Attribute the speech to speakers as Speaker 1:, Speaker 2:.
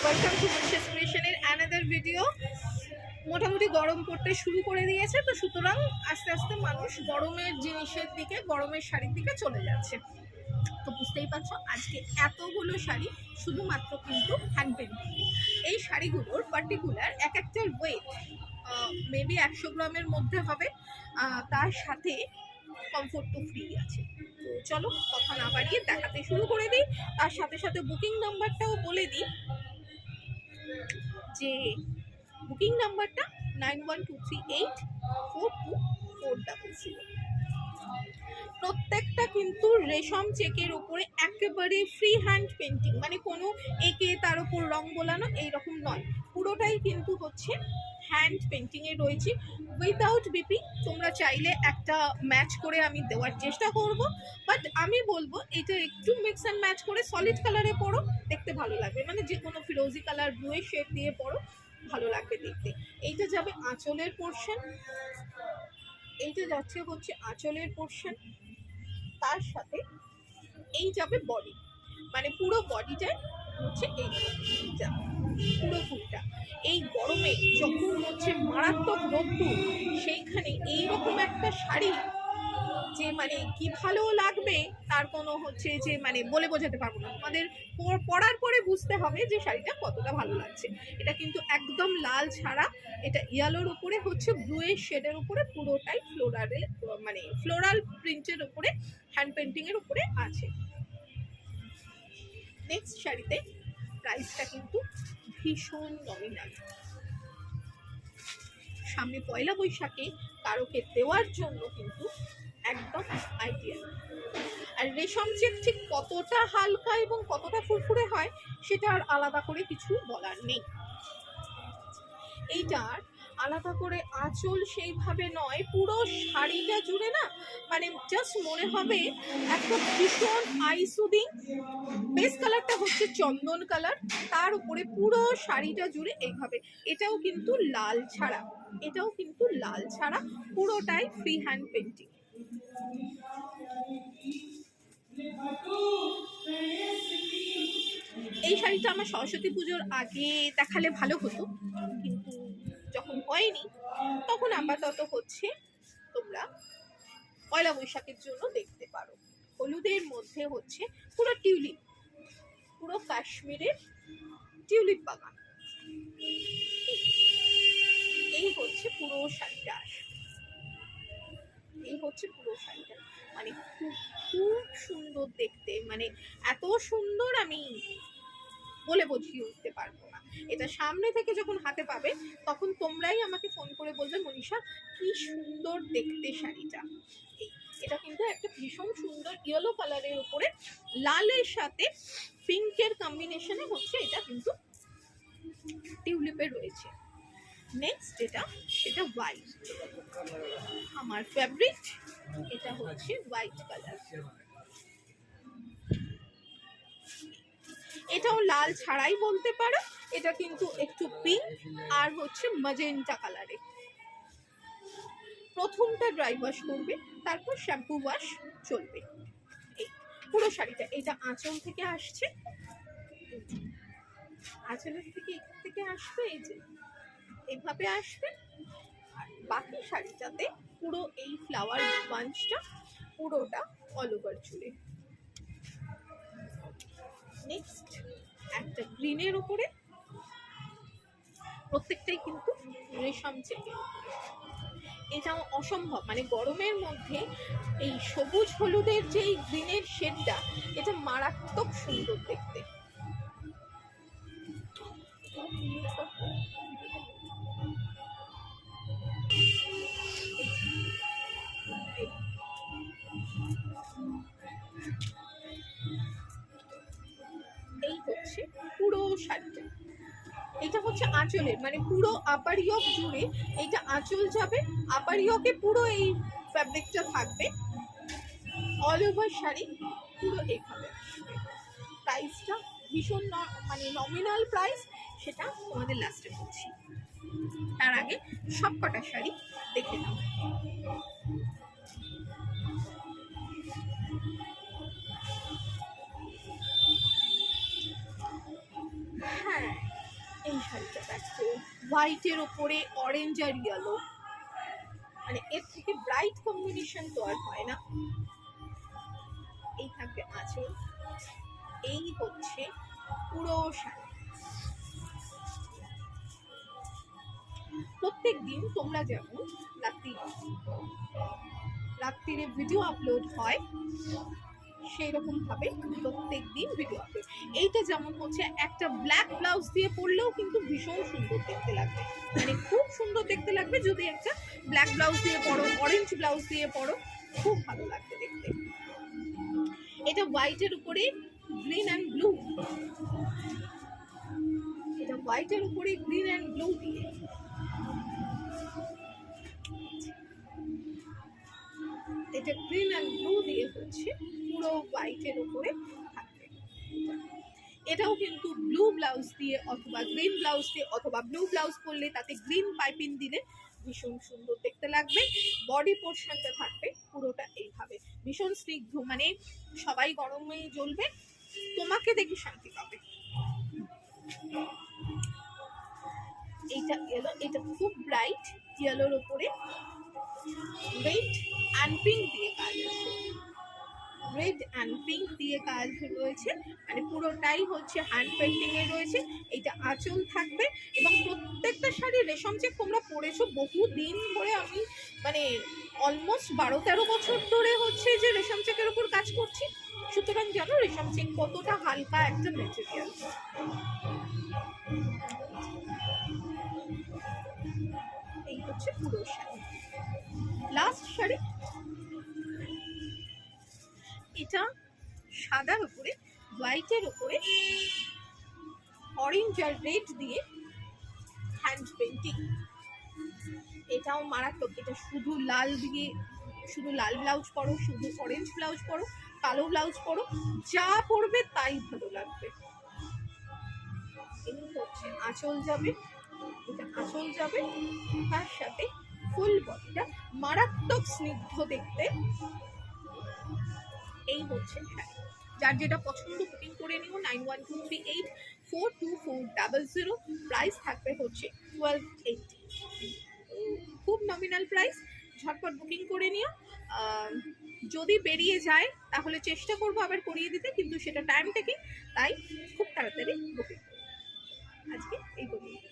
Speaker 1: Welcome to Manisha's ক্রিয়েশনের another video. মোটামুটি গরম পড়তে শুরু করে দিয়েছে, তো সুতরাং আস্তে আস্তে মানুষ গরমের জিনিসের দিকে, গরমের শাড়ির দিকে চলে যাচ্ছে। তো বুঝতেই পারছো আজকে এতগুলো শাড়ি শুধুমাত্র কিন্তু হ্যান্ড পেন্টিং। এই শাড়িগুলোর পার্টিকুলার এক একটার ওয়েট মেবি 100 গ্রামের মধ্যে হবে, তার সাথে কমফোর্ট তো ফ্রি আছে। তো চলো কথা না বাড়িয়ে দেখাতে শুরু করে দিই, তার সাথে সাথে বুকিং নাম্বারটাও বলে দিই যে বুকিং নাম্বারটা 9123842400। প্রত্যেকটা কিন্তু রেশম চেকের উপরে একেবারে ফ্রি হ্যান্ড পেন্টিং, মানে কোনো এঁকে তার উপর রং বোলানো এইরকম নয়, পুরোটাই কিন্তু হচ্ছে হ্যান্ড পেন্টিংয়ে রয়েছে উইদাউট বিপি। তোমরা চাইলে একটা ম্যাচ করে আমি দেওয়ার চেষ্টা করব, বাট আমি বলবো এটা একটু মিক্স অ্যান্ড ম্যাচ করে সলিড কালারে পড়ো, দেখতে ভালো লাগবে। মানে যে কোনো ফিরোজি কালার ব্লুয়ের শেড দিয়ে পড়ো, ভালো লাগবে দেখতে। এইটা যাবে আঁচলের পোর্শন, এইটা যাচ্ছে হচ্ছে আঁচলের পোর্শন, তার সাথে এই যাবে বডি, মানে পুরো বডিটাই হচ্ছে এই যাবে পুরো ফুলটা। এই গরমে যখন হচ্ছে মারাত্মক রোদ্দুর, সেইখানে এইরকম একটা শাড়ি যে মানে কি ভালো লাগবে তার কোনো হচ্ছে যে মানে বলে বোঝাতে পারবো না। আমাদের পরার পরে বুঝতে হবে যে শাড়িটা কতটা ভালো লাগছে। এটা কিন্তু একদম লাল ছাড়া, এটা ইয়েলোর উপরে হচ্ছে ব্লুয়ের শেডের উপরে পুরোটাই ফ্লোরালে, মানে ফ্লোরাল প্রিন্টের উপরে হ্যান্ড পেন্টিং এর উপরে আছে। নেক্সট শাড়িতে প্রাইসটা কিন্তু ভীষণ নমিনাল। সামনে পয়লা বৈশাখে কারোকে দেওয়ার জন্য কিন্তু একদম আইডিয়াল। আর রেশম চেক ঠিক কতটা হালকা এবং কতটা ফুরফুরে হয় সেটা আর আলাদা করে কিছু বলার নেই। এইটার আলাদা করে আঁচল সেইভাবে নয়, পুরো শাড়িটা জুড়ে না মানে জাস্ট মনে হবে একটা ভীষণ আই সুদিং। বেস কালারটা হচ্ছে চন্দন কালার, তার উপরে পুরো শাড়িটা জুড়ে এইভাবে। এটাও কিন্তু লাল ছাড়া, এটাও কিন্তু লাল ছাড়া, পুরোটাই ফ্রি হ্যান্ড পেন্টিং। এই শাড়িটা আমার সরস্বতী পুজোর আগে দেখালে ভালো হতো, কিন্তু যখন হয়নি তখন আপাতত হচ্ছে তোমরা পয়লা বৈশাখের জন্য দেখতে পারো। হলুদের মধ্যে হচ্ছে পুরো টিউলিপ, পুরো কাশ্মীরের টিউলিপ বাগান। এই হচ্ছে পুরো শাড়িটা, এই হচ্ছে পুরো শাড়িটা, মানে খুব খুব সুন্দর দেখতে, মানে এত সুন্দর আমি বলে বুঝিয়ে উঠতে পারবো না। এটা সামনে থেকে যখন হাতে পাবে তখন তোমরাই আমাকে ফোন করে বলবে মনীষা কি সুন্দর দেখতে শাড়িটা। এটা কিন্তু একটা ভীষণ সুন্দর ইয়েলো কালারের উপরে লালের সাথে পিঙ্কের কম্বিনেশনে হচ্ছে, এটা কিন্তু টিউলিপে রয়েছে। নেক্সট যেটা সেটা হোয়াইট, আমার ফেভারিট। এটা হচ্ছে হোয়াইট কালার, এটাও লাল ছাড়াই বলতে পারো। এটা কিন্তু একটু পিঙ্ক আর হচ্ছে ম্যাজেন্টা কালারে। প্রথমটা ড্রাই ওয়াশ করবে, তারপর শ্যাম্পু ওয়াশ চলবে। এই পুরো শাড়িটা, এটা আঁচল থেকে আসছে, আঁচলের থেকে এখান থেকে আসবে, এই যে এইভাবে আসবে। আর বাকি শাড়িটাতে পুরো এই ফ্লাওয়ার বাঞ্চটা পুরোটা অল ওভার জুড়ে। নেক্সট একটা গ্রিনের উপরে, প্রত্যেকটাই কিন্তু রেশম চেকের। এটাও অসম্ভব, মানে গরমের মধ্যে এই সবুজ হলুদের যে গ্রিনের শেডটা, এটা মারাত্মক সুন্দর দেখতে। এই হচ্ছে পুরো শাড়িটা, এটা হচ্ছে আঁচলের, মানে পুরো আপার ইয়ক জুড়ে এইটা আঁচল যাবে, আপার ইয়কে পুরো এই ফ্যাব্রিকটা থাকবে, অল ওভার শাড়ি পুরো এইভাবে আসবে। প্রাইসটা ভীষণ মানে নমিনাল প্রাইস, সেটা তোমাদের লাস্টে বলছি। তার আগে সব কটা শাড়ি দেখে নাও। হ্যাঁ, শাড়িটা দেখো, হোয়াইটের ওপরে অরেঞ্জ আর ইয়েলো, মানে এর থেকে ব্রাইট কম্বিনেশন তো আর হয় না। এই থাকবে আঁচল, এই হচ্ছে পুরো শাড়ি। প্রত্যেক দিন তোমরা যেমন রাত্রিরে ভিডিও আপলোড হয় সেই রকম ভাবে প্রত্যেক দিন ভিডিও আপলোড। এইটা যেমন হচ্ছে একটা ব্ল্যাক ব্লাউজ দিয়ে পরলেও কিন্তু ভীষণ সুন্দর দেখতে লাগবে, মানে খুব সুন্দর দেখতে লাগবে যদি একটা ব্ল্যাক ব্লাউজ দিয়ে পরো, অরেঞ্জ ব্লাউজ দিয়ে পরো, খুব ভালো লাগবে দেখতে। এটা হোয়াইটের উপরে গ্রিন অ্যান্ড ব্লু, এটা হোয়াইটের উপরে গ্রিন অ্যান্ড ব্লু দিয়ে, এটা গ্রিন অ্যান্ড ব্লু দিয়ে হচ্ছে পুরো হোয়াইটের উপরে থাকবে। এটাও কিন্তু ব্লু ব্লাউজ দিয়ে অথবা গ্রিন ব্লাউজ দিয়ে অথবা ব্লু ব্লাউজ পরলে তাতে গ্রিন পাইপিং দিলে ভীষণ সুন্দর দেখতে লাগবে। বডি পোর্শনটা থাকবে পুরোটা এইভাবে, ভীষণ স্নিগ্ধ, মানে সবাই গরমে জ্বলবে, তোমাকে দেখে শান্তি পাবে। এইটা ইয়েলো, এটা খুব ব্রাইট ইয়েলোর উপরে রেড অ্যান্ড পিঙ্ক দিয়ে কাজ আছে, রেড অ্যান্ড পিঙ্ক দিয়ে কাজ রয়েছে, মানে পুরোটাই হচ্ছে হ্যান্ড পেন্টিং এ রয়েছে। এইটা আঁচল থাকবে এবং প্রত্যেকটা শাড়ি রেশম চেক তোমরা পরেছো বহু দিন ধরে, আমি মানে অলমোস্ট 12-13 বছর ধরে হচ্ছে যে রেশম চেকের উপর কাজ করছি, সুতরাং জানো রেশম চেক কতটা হালকা একটা ম্যাটেরিয়াল। এই হচ্ছে পুরো শাড়ি। লাস্ট শাড়ি, এটা সাদার উপরে হোয়াইটের উপরে অরেঞ্জ আর রেড দিয়ে হ্যান্ড পেন্টিং, এটাও মারাত্মক। এটা শুধু লাল দিয়ে, শুধু লাল ব্লাউজ পরো, শুধু অরেঞ্জ ব্লাউজ পরো, কালো ব্লাউজ পরো, যা পরবে তাই ভালো লাগবে। এই হচ্ছে আঁচল যাবে, এটা আঁচল যাবে, তার সাথে ফুল বডিটা মারাত্মক স্নিগ্ধ দেখতে। এই হচ্ছে শাড়ি। যার যেটা পছন্দ বুকিং করে নিও 9123842400। প্রাইস থাকবে হচ্ছে 1280, খুব নমিনাল প্রাইস। ঝটপট বুকিং করে নিও। যদি বেরিয়ে যায় তাহলে চেষ্টা করবো আবার করিয়ে দিতে, কিন্তু সেটা টাইম টেকিং, তাই খুব তাড়াতাড়ি বুকিং। আজকে এই পর্যন্ত।